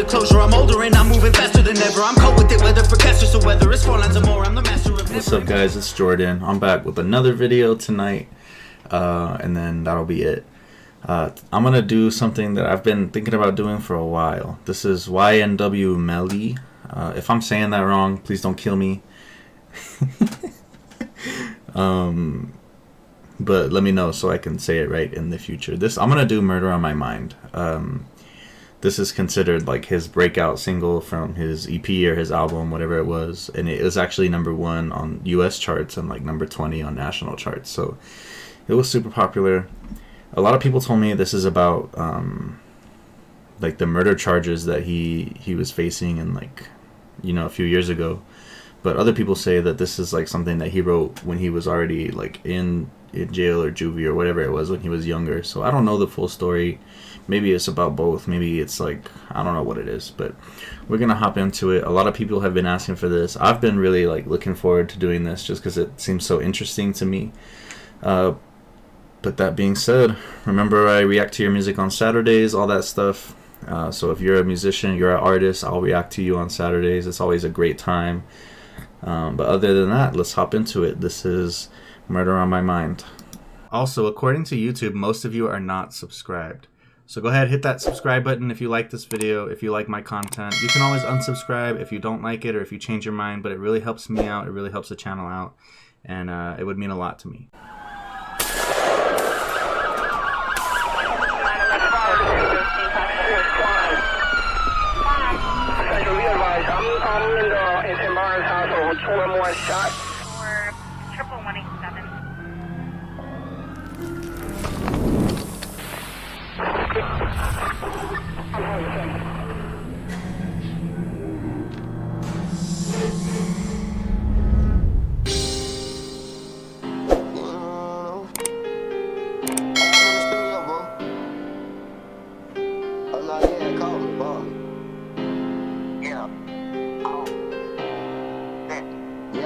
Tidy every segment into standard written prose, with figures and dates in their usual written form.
closure. I'm older and I'm moving faster than ever. I'm cold with it, whether for casters or whether it's 4 lines or more. I'm the master of. What's up, guys? It's Jordan. I'm back with another video tonight, and then that'll be it. I'm gonna do something that I've been thinking about doing for a while. This is YNW Melly. If I'm saying that wrong, please don't kill me. But let me know so I can say it right in the future. I'm gonna do Murder on My Mind. This is considered like his breakout single from his EP or his album, whatever it was, and it was actually #1 on US charts and like number 20 on national charts. So it was super popular. A lot of people told me this is about like the murder charges that he was facing and like, you know, a few years ago. But other people say that this is like something that he wrote when he was already like in jail or juvie or whatever it was when he was younger. So I don't know the full story. Maybe it's about both. Maybe it's like, I don't know what it is, but we're gonna hop into it. A lot of people have been asking for this. I've been really like looking forward to doing this just because it seems so interesting to me. But that being said, remember I react to your music on Saturdays, all that stuff. So if you're a musician, you're an artist, I'll react to you on Saturdays. It's always a great time. But other than that, let's hop into it. This is Murder on My Mind. Also, according to YouTube, most of you are not subscribed. So go ahead, hit that subscribe button if you like this video, if you like my content. You can always unsubscribe if you don't like it or if you change your mind, but it really helps me out. It really helps the channel out. And it would mean a lot to me. One more shot. For 11187.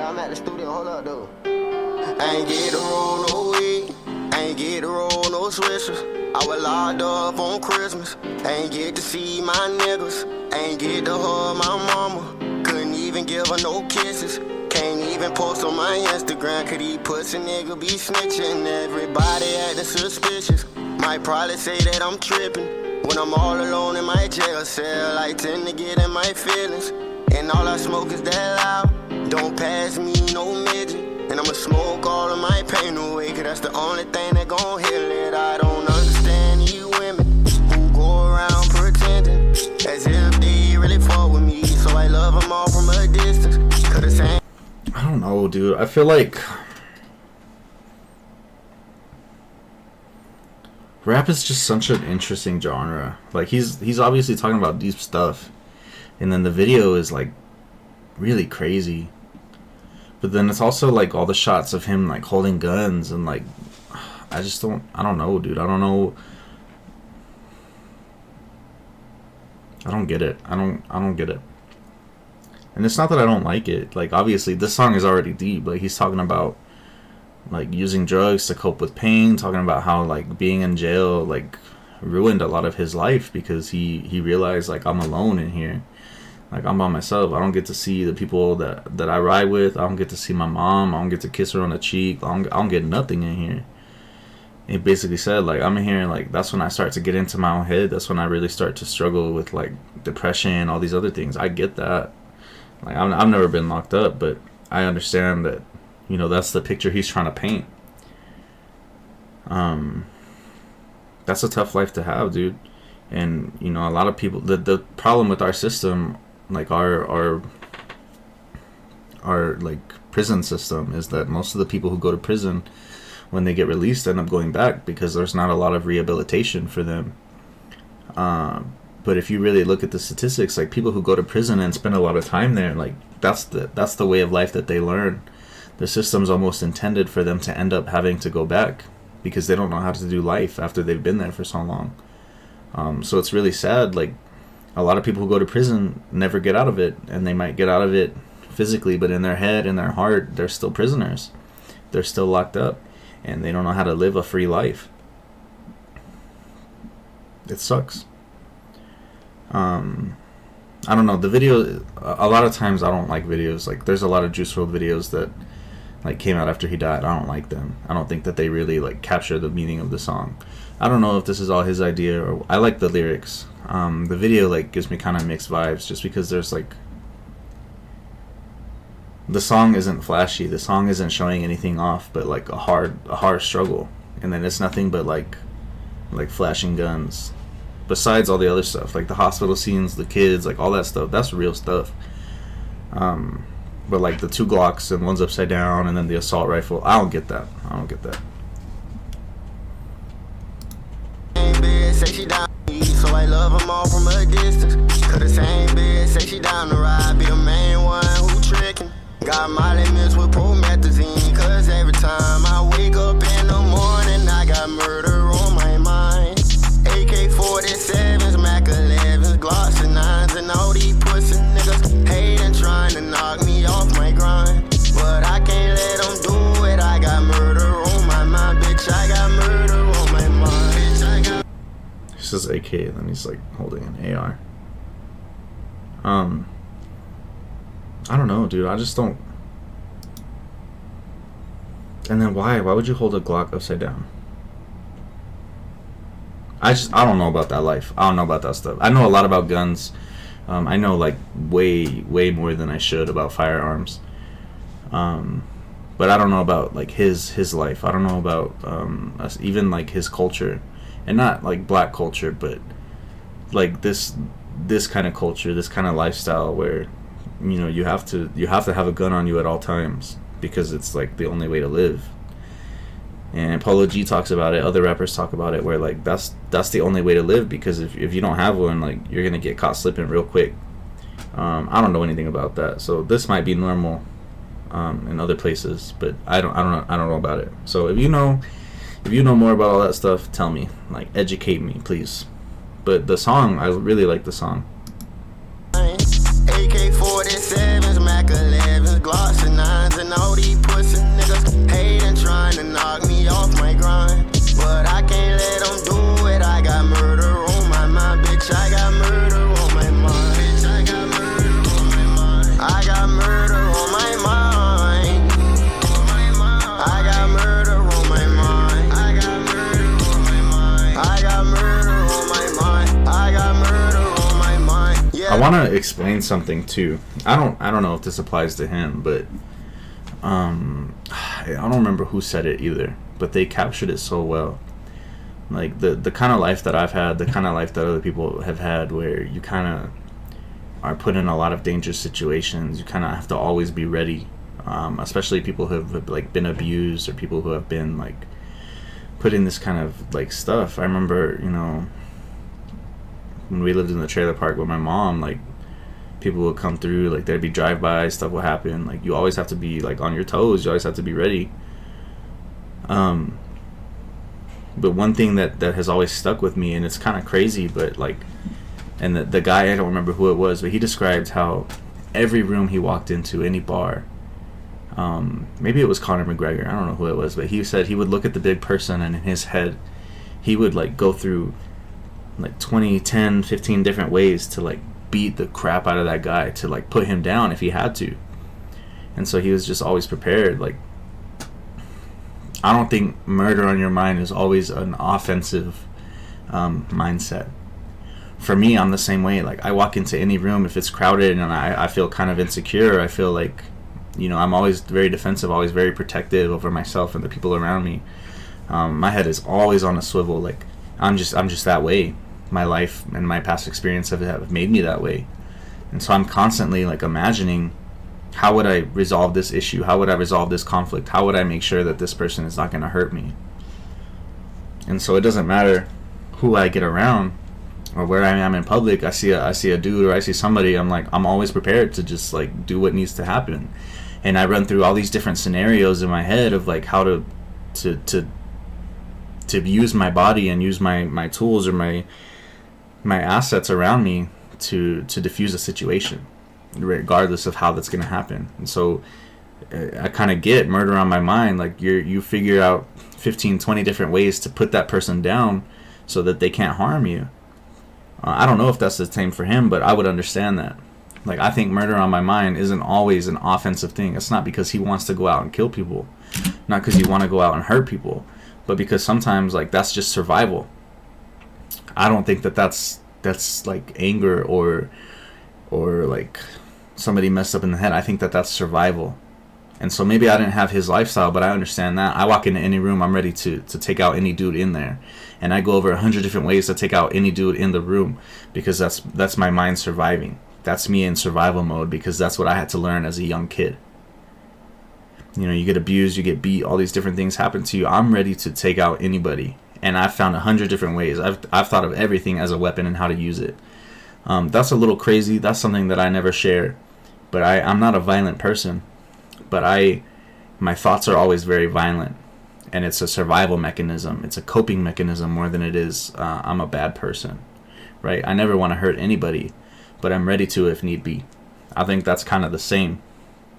I'm at the studio, hold up though. I ain't get to roll no weed, I ain't get to roll no swishers. I was locked up on Christmas, I ain't get to see my niggas. I ain't get to hug my mama, couldn't even give her no kisses. Can't even post on my Instagram, could he pussy nigga be snitching? Everybody acting suspicious, might probably say that I'm tripping. When I'm all alone in my jail cell, I tend to get in my feelings. And all I smoke is that loud. Don't pass me no midget, and I'ma smoke all of my pain away, cause that's the only thing that gon' heal it. I don't understand you women who go around pretending as if they really fuck with me, so I love them all from a distance, cause the same. I don't know, dude. I feel like rap is just such an interesting genre. Like he's obviously talking about deep stuff, and then the video is like really crazy. But then it's also like all the shots of him like holding guns and like I don't know, dude. I don't know. I don't get it. I don't get it. And it's not that I don't like it. Like obviously this song is already deep. Like he's talking about like using drugs to cope with pain, talking about how like being in jail like ruined a lot of his life because he realized like I'm alone in here. Like, I'm by myself. I don't get to see the people that I ride with. I don't get to see my mom. I don't get to kiss her on the cheek. I don't get nothing in here. He basically said, like, I'm in here, and, like, that's when I start to get into my own head. That's when I really start to struggle with, like, depression, all these other things. I get that. Like, I've never been locked up, but I understand that, you know, that's the picture he's trying to paint. That's a tough life to have, dude. And, you know, a lot of people, the problem with our system, like our like prison system, is that most of the people who go to prison when they get released end up going back because there's not a lot of rehabilitation for them. But if you really look at the statistics, like people who go to prison and spend a lot of time there, like that's the way of life that they learn. The system's almost intended for them to end up having to go back because they don't know how to do life after they've been there for so long. So it's really sad. Like a lot of people who go to prison never get out of it, and they might get out of it physically, but in their head, in their heart, they're still prisoners. They're still locked up, and they don't know how to live a free life. It sucks. I don't know, the video, a lot of times I don't like videos. Like, there's a lot of Juice Wrld videos that like came out after he died. I don't like them. I don't think that they really like capture the meaning of the song. I don't know if this is all his idea, or I like the lyrics. The video like gives me kind of mixed vibes, just because there's like, the song isn't flashy, the song isn't showing anything off but like a hard struggle, and then it's nothing but like flashing guns, besides all the other stuff, like the hospital scenes, the kids, like all that stuff. That's real stuff. But like the 2 Glocks and one's upside down, and then the assault rifle, I don't get that. Say she down, so I love them all from a distance. Cause the same bed, say she down the ride, be the main one who tricking. Got my limits with promethazine, cause every time I wake up in the morning, I got murder on my mind. AK-47s, Mac 11s, Glocks and 9s, and all these pussy niggas hating, trying to knock me off my grind. But I can't let them do it, I got murder on my mind, bitch, I got murder on my mind, bitch, I got... He says AK, then he's like holding an AR. I don't know, dude. I just don't. And then why would you hold a Glock upside down? I don't know about that life. I don't know about that stuff. I know a lot about guns. I know like way more than I should about firearms. But I don't know about like his life. I don't know about even like his culture, and not like black culture, but like this kind of culture, this kind of lifestyle where, you know, you have to have a gun on you at all times, because it's like the only way to live. And Polo G talks about it, other rappers talk about it, where like that's the only way to live, because if you don't have one, like you're gonna get caught slipping real quick. I don't know anything about that, so this might be normal in other places, but I don't know about it. So if you know more about all that stuff, tell me, like educate me, please. But the song, I really like the song. AK-47s, Mac 11s, Glocks and 9s, and all these pussy niggas hating, trying to knock me off my grind. But I can't let them do it, I got murder on my mind, bitch, I got murder on my mind, bitch, I got murder on my mind, I got murder on my mind, I got murder on my mind, I got murder on my mind, I got murder on my mind, I got murder on my mind. Yeah. I want to explain something too. I don't know if this applies to him, but I don't remember who said it either, but they captured it so well. Like the kind of life that I've had, the kind of life that other people have had, where you kind of are put in a lot of dangerous situations. You kind of have to always be ready, especially people who have like been abused, or people who have been like put in this kind of like stuff. I remember, you know, when we lived in the trailer park with my mom, like people would come through, like there'd be drive-by, stuff would happen. Like you always have to be like on your toes, you always have to be ready. But one thing that has always stuck with me, and it's kind of crazy, but like, and the guy, I don't remember who it was, but he described how every room he walked into, any bar, maybe it was Conor McGregor, I don't know who it was, but he said he would look at the big person, and in his head he would like go through like 20, 10, 15 different ways to like beat the crap out of that guy, to like put him down if he had to. And so he was just always prepared. Like, I don't think murder on your mind is always an offensive mindset. For me, I'm the same way. Like, I walk into any room, if it's crowded and I feel kind of insecure, I feel like, you know, I'm always very defensive, always very protective over myself and the people around me. My head is always on a swivel. Like, I'm just that way. My life and my past experience have made me that way. And so I'm constantly like imagining, how would I resolve this issue? How would I resolve this conflict? How would I make sure that this person is not going to hurt me? And so it doesn't matter who I get around or where I am in public. I see a dude, or I see somebody, I'm always prepared to just like do what needs to happen. And I run through all these different scenarios in my head of like how to use my body and use my tools or my assets around me to diffuse a situation, regardless of how that's going to happen. And so I kind of get murder on my mind. Like you figure out 15, 20 different ways to put that person down so that they can't harm you. I don't know if that's the same for him, but I would understand that. Like, I think murder on my mind isn't always an offensive thing. It's not because he wants to go out and kill people, not because you want to go out and hurt people, but because sometimes, like, that's just survival. I don't think that that's like anger or like somebody messed up in the head. I think that that's survival. And so maybe I didn't have his lifestyle, but I understand that. I walk into any room, I'm ready to take out any dude in there. And I go over 100 different ways to take out any dude in the room, because that's my mind surviving. That's me in survival mode, because that's what I had to learn as a young kid. You know, you get abused, you get beat, all these different things happen to you. I'm ready to take out anybody. And I've found 100 different ways. I've thought of everything as a weapon and how to use it. That's a little crazy. That's something that I never share. But I'm not a violent person. But my thoughts are always very violent. And it's a survival mechanism. It's a coping mechanism more than it is I'm a bad person. Right? I never want to hurt anybody, but I'm ready to if need be. I think that's kind of the same.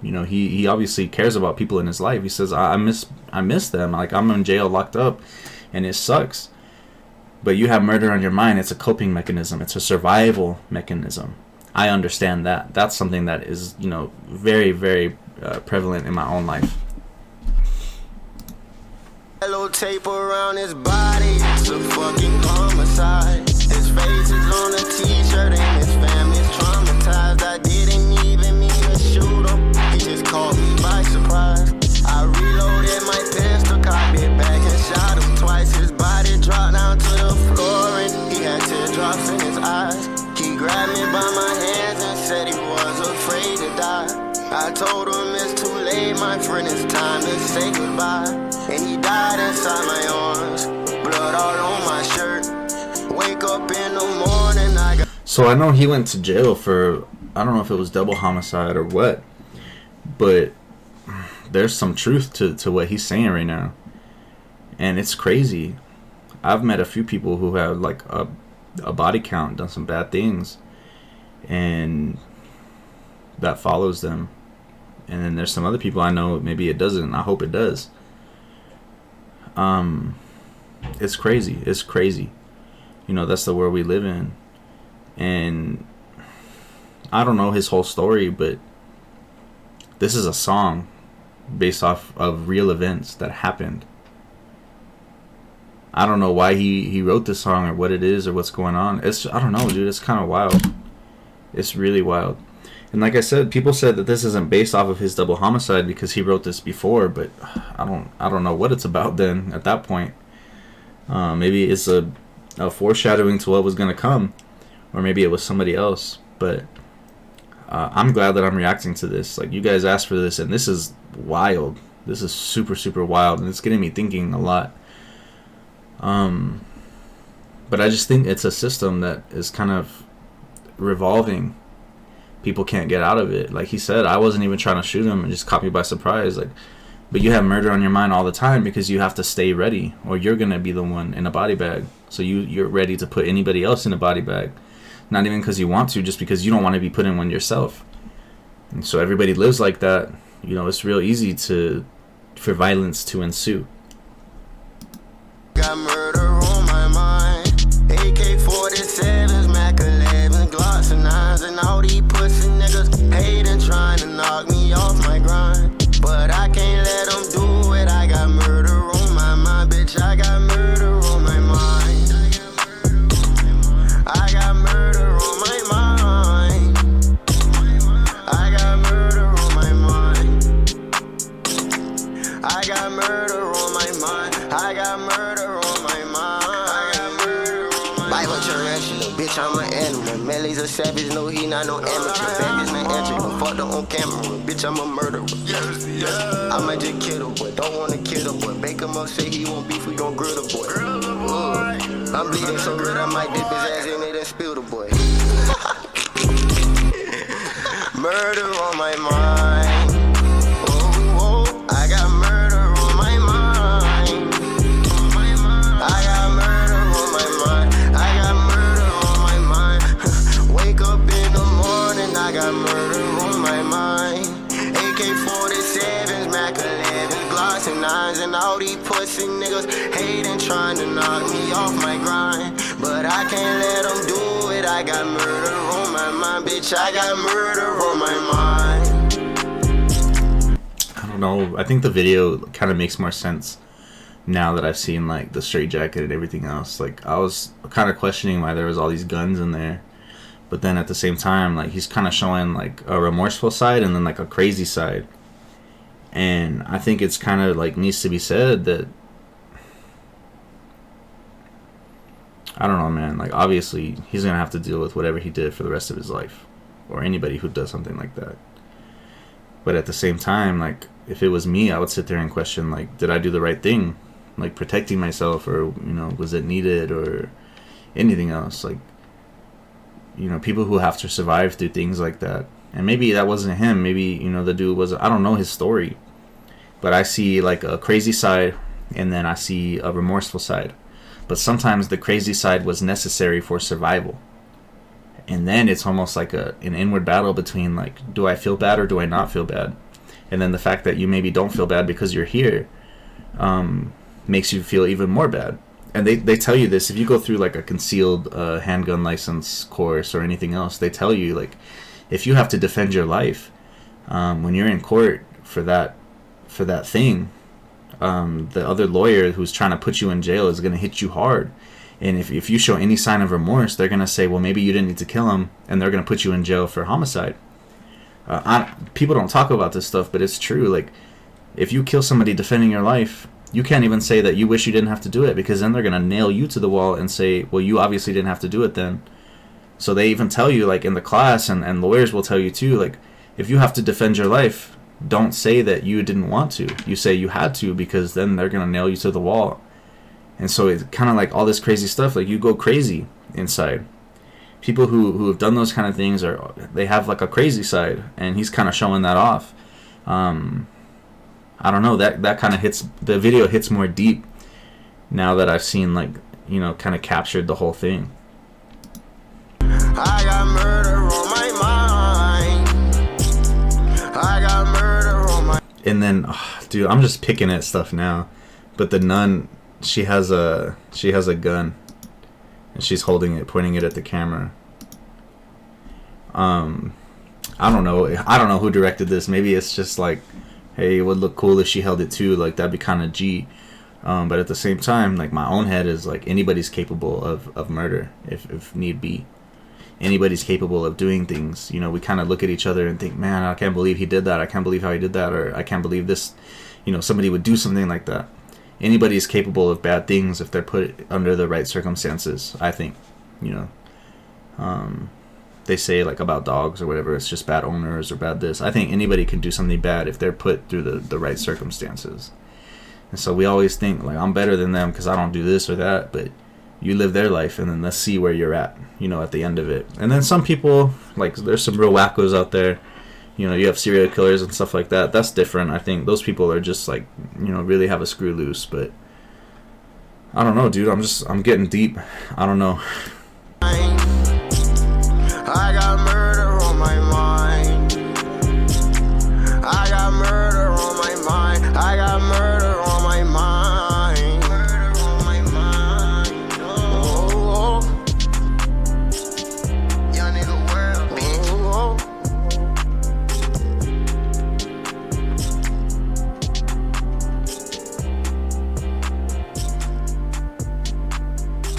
You know, he obviously cares about people in his life. He says, I miss them. Like, I'm in jail locked up, and it sucks. But you have murder on your mind. It's a coping mechanism. It's a survival mechanism. I understand that. That's something that is, you know, very, very prevalent in my own life. Yellow tape around his body, it's a fucking homicide. His face is on a t-shirt and his family's traumatized. I didn't even mean to shoot him, he just caught me by surprise. I reloaded my pistol, cocked it back and shot him twice. His body dropped down to the floor and he had teardrops in his eyes. He grabbed me by my hands and said he was afraid to die. I told him it's too late, my friend, it's time to say goodbye. And he died inside my arms, blood all on my shirt. Wake up in the morning, I got... So I know he went to jail for, I don't know if it was double homicide or what, but there's some truth to what he's saying right now. And it's crazy. I've met a few people who have like a body count, done some bad things, and that follows them. And then there's some other people I know, maybe it doesn't. I hope it does. It's crazy. It's crazy. You know, that's the world we live in. And I don't know his whole story, but this is a song based off of real events that happened. I don't know why he wrote this song or what it is or what's going on. I don't know, dude. It's kind of wild. It's really wild. And like I said, people said that this isn't based off of his double homicide because he wrote this before, but I don't know what it's about then at that point. Maybe it's a foreshadowing to what was going to come, or maybe it was somebody else. But I'm glad that I'm reacting to this. Like, you guys asked for this, and this is wild. This is super, super wild, and it's getting me thinking a lot. But I just think it's a system that is kind of revolving. People can't get out of it. Like he said, I wasn't even trying to shoot him and just caught me by surprise. Like, but you have murder on your mind all the time because you have to stay ready, or you're gonna be the one in a body bag. So you're ready to put anybody else in a body bag, not even because you want to, just because you don't want to be put in one yourself. And so everybody lives like that. You know, it's real easy for violence to ensue. Got murder on my mind. AK-47s, Mac 11s, Glocks and 9s, and all these pussy niggas hating, trying to knock me off my grind. But I can't let them do it. I got murder on my mind, bitch. I got murder on my mind. I got murder on my mind. I got murder on my mind. I got murder on my mind. I got murder on my mind. I got murder on my mind. Bible tarantula, bitch, I'm an animal. Melly's a savage, no, he not no amateur. Baby's not entry, but fucked up on camera. Bitch, I'm a murderer. I might just kill the boy, don't wanna kill the boy. Bake him up, say he won't beef, we gon' grill the boy. I'm bleeding so red, I might dip his ass in it and spill the boy. Murder on my mind. Oh, I got murder on my mind. I got murder on my mind. I got murder on my mind. Wake up in the morning, I got murder on my mind. AK-47s, Mac 11s, Glocks and 9s, and all these pussy niggas hating, trying to knock me off my grind. But I can't let them do it. I got murder on my mind, bitch. I got murder on my mind. I don't know. I think the video kind of makes more sense now that I've seen like the straight jacket and everything else. Like I was kind of questioning why there was all these guns in there, but then at the same time, like he's kind of showing like a remorseful side and then like a crazy side. And I think it's kind of like needs to be said that, I don't know, man, like obviously he's gonna have to deal with whatever he did for the rest of his life, or anybody who does something like that. But at the same time, like if it was me, I would sit there and question, like, did I do the right thing, like protecting myself, or was it needed, or anything else. Like, people who have to survive through things like that, and maybe that wasn't him, maybe the dude was, I don't know his story, but I see like a crazy side and then I see a remorseful side. But sometimes the crazy side was necessary for survival. And then it's almost like an inward battle between, like, do I feel bad or do I not feel bad? And then the fact that you maybe don't feel bad because you're here makes you feel even more bad. And they tell you this, if you go through like a concealed handgun license course or anything else, they tell you, like, if you have to defend your life when you're in court for that thing, the other lawyer who's trying to put you in jail is going to hit you hard. And if you show any sign of remorse, they're going to say, well, maybe you didn't need to kill him, and they're going to put you in jail for homicide. People don't talk about this stuff, but it's true. Like, if you kill somebody defending your life, you can't even say that you wish you didn't have to do it, because then they're going to nail you to the wall and say, well, you obviously didn't have to do it then. So they even tell you, like in the class, and lawyers will tell you too, like, if you have to defend your life, don't say that you didn't want to. You say you had to, because then they're going to nail you to the wall. And so it's kind of like all this crazy stuff, like you go crazy inside. People who have done those kind of things, they have like a crazy side, and he's kind of showing that off. I don't know, that kind of hits, the video hits more deep now that I've seen, like, kind of captured the whole thing. I got murder on my mind. I got murder on my... And then, dude, I'm just picking at stuff now, but the nun, she has a gun, and she's holding it, pointing it at the camera. I don't know who directed this. Maybe it's just like, hey, it would look cool if she held it too, like that'd be kind of G. But at the same time, like, my own head is like, anybody's capable of murder if need be. Anybody's capable of doing things. We kind of look at each other and think, man, I can't believe he did that. I can't believe how he did that. Or I can't believe this, somebody would do something like that. Anybody is capable of bad things if they're put under the right circumstances, I think. They say, like, about dogs or whatever, it's just bad owners or bad this. I think anybody can do something bad if they're put through the right circumstances. And so we always think, like, I'm better than them because I don't do this or that. But you live their life, and then let's see where you're at, at the end of it. And then some people, like, there's some real wackos out there. You have serial killers and stuff like that. That's different. I think those people are just, like, really have a screw loose. But I don't know, dude. I'm getting deep. I don't know. I got murder on my mind. I got murder on my mind. I got murder on my mind. Murder on my mind. Oh, young nigga world, bitch.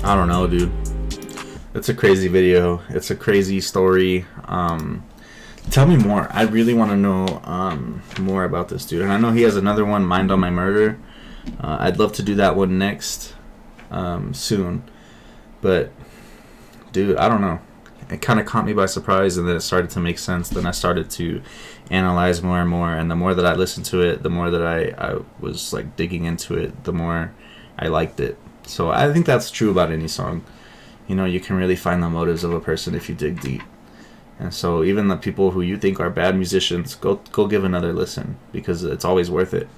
I don't know, dude. It's a crazy video. It's a crazy story. Tell me more. I really want to know more about this dude. And I know he has another one, Mind on My Murder. I'd love to do that one next soon. But, dude, I don't know. It kind of caught me by surprise, and then it started to make sense. Then I started to analyze more and more. And the more that I listened to it, the more that I was, like, digging into it, the more I liked it. So I think that's true about any song. You can really find the motives of a person if you dig deep. And so even the people who you think are bad musicians, go give another listen, because it's always worth it.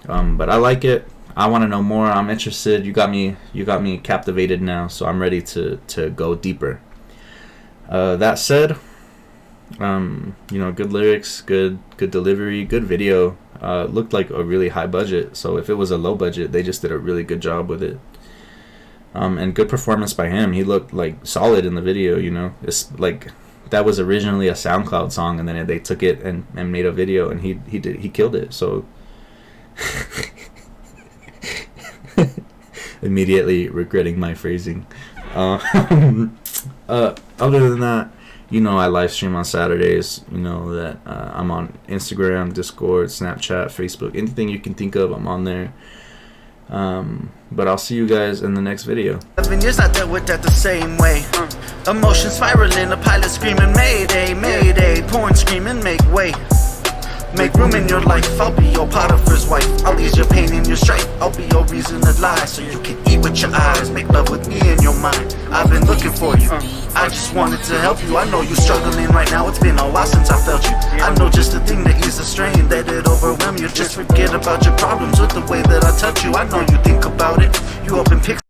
But I like it. I want to know more. I'm interested. You got me captivated now, so I'm ready to go deeper. That said, good lyrics, good delivery, good video. Looked like a really high budget. So if it was a low budget, they just did a really good job with it. And good performance by him. He looked like solid in the video, you know. It's like that was originally a SoundCloud song, and then they took it and made a video, and he killed it. So immediately regretting my phrasing. Other than that, you know, I live stream on Saturdays. You know that I'm on Instagram, Discord, Snapchat, Facebook, anything you can think of, I'm on there. But I'll see you guys in the next video. 7 years I dealt with that the same way. Emotions spiraling, a pilot screaming, Mayday, Mayday. Porn screaming, make way. Make room in your life, I'll be your Potiphar's wife. I'll ease your pain and your strife, I'll be your reason to lie. So you can eat with your eyes, make love with me in your mind. I've been looking for you, I just wanted to help you. I know you're struggling right now, it's been a while since I felt you. I know just the thing to ease the strain, that it overwhelm you. Just forget about your problems with the way that I touch you. I know you think about it, you open pics.